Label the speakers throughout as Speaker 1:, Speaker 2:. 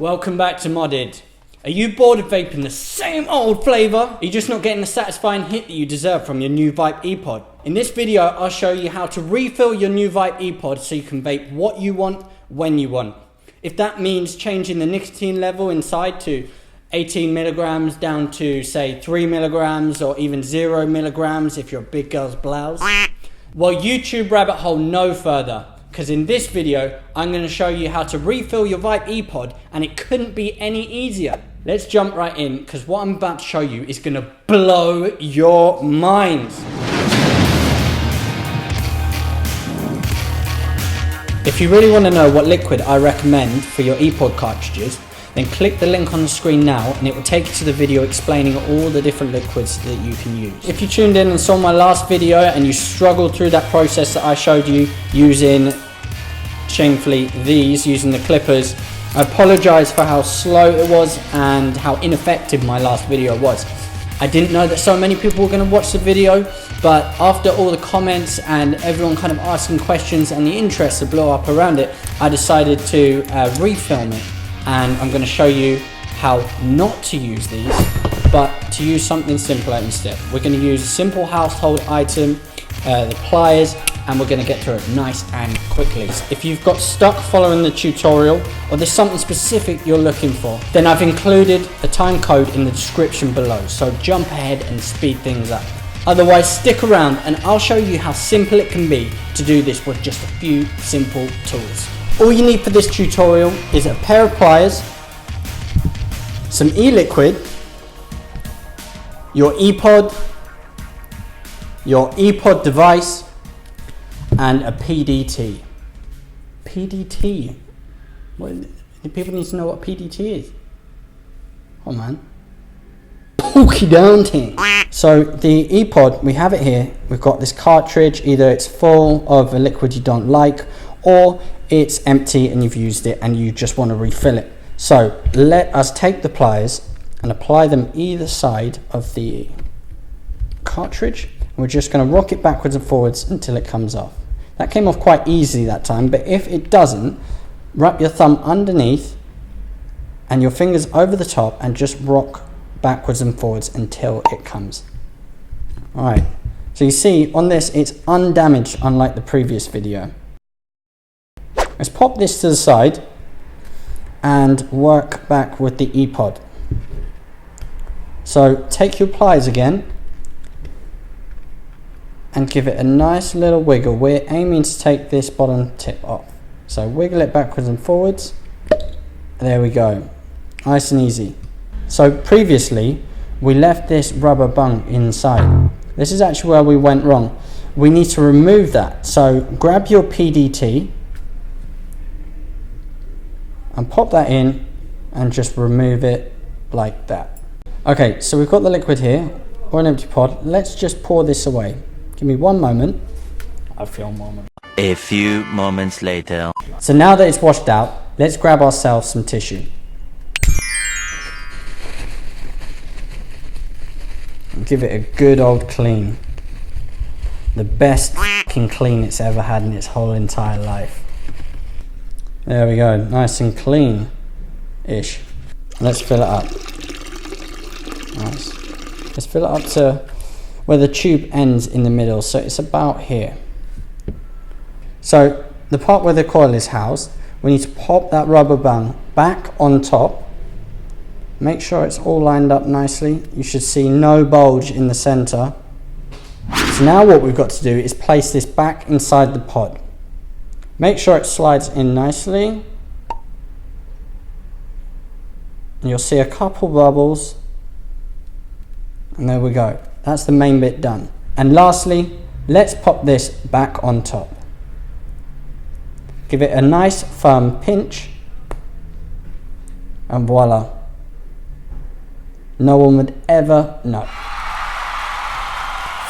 Speaker 1: Welcome back to Modded. Are you bored of vaping the same old flavour? Are you just not getting the satisfying hit that you deserve from your new Vype E Pod? In this video, I'll show you how to refill your new Vype E Pod so you can vape what you want, when you want. If that means changing the nicotine level inside to 18 milligrams down to say 3 milligrams or even 0 milligrams if you're a big girl's blouse. Well, YouTube rabbit hole no further, because in this video, I'm going to show you how to refill your Vype E Pod, and it couldn't be any easier. Let's jump right in, because what I'm about to show you is going to blow your minds. If you really want to know what liquid I recommend for your ePod cartridges, then click the link on the screen now and it will take you to the video explaining all the different liquids that you can use. If you tuned in and saw my last video and you struggled through that process that I showed you using, shamefully, using the clippers, I apologise for how slow it was and how ineffective my last video was. I didn't know that so many people were going to watch the video, but after all the comments and everyone kind of asking questions and the interest that blew up around it, I decided to refilm it. And I'm going to show you how not to use these, but to use something simpler instead. We're going to use a simple household item, the pliers, and we're going to get through it nice and quickly. If you've got stuck following the tutorial or there's something specific you're looking for, then I've included a time code in the description below, so jump ahead and speed things up. Otherwise, stick around and I'll show you how simple it can be to do this with just a few simple tools. All you need for this tutorial is a pair of pliers, some e-liquid, your ePod, your ePod device, and a PDT. PDT? What, do people need to know what PDT is? Oh man. Pokey down thing. So the ePod, we have it here. We've got this cartridge. Either it's full of a liquid you don't like, or it's empty and you've used it and you just want to refill it. So let us take the pliers and apply them either side of the cartridge. We're just going to rock it backwards and forwards until it comes off. That came off quite easily that time, but if it doesn't, wrap your thumb underneath and your fingers over the top and just rock backwards and forwards until it comes. Alright, so you see on this it's undamaged, unlike the previous video. Let's pop this to the side and work back with the ePod. So take your pliers again and give it a nice little wiggle. We're aiming to take this bottom tip off. So wiggle it backwards and forwards. There we go. Nice and easy. So previously we left this rubber bung inside. This is actually where we went wrong. We need to remove that. So grab your PDT and pop that in and just remove it like that. Okay, so we've got the liquid here, or an empty pod. Let's just pour this away. Give me one moment. I feel a moment.
Speaker 2: A few moments later.
Speaker 1: So now that it's washed out, let's grab ourselves some tissue. And give it a good old clean. The best fucking clean it's ever had in its whole entire life. There we go, nice and clean-ish. Let's fill it up. Nice. Let's fill it up to where the tube ends in the middle, so it's about here. So the part where the coil is housed, we need to pop that rubber band back on top. Make sure it's all lined up nicely. You should see no bulge in the center. So now what we've got to do is place this back inside the pod. Make sure it slides in nicely. And you'll see a couple bubbles. And there we go. That's the main bit done. And lastly, let's pop this back on top. Give it a nice firm pinch. And voila. No one would ever know.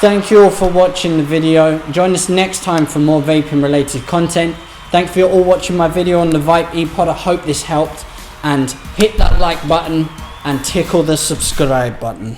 Speaker 1: Thank you all for watching the video. Join us next time for more vaping related content. Thanks for all watching my video on the Vype E Pod. I hope this helped. And hit that like button and tickle the subscribe button.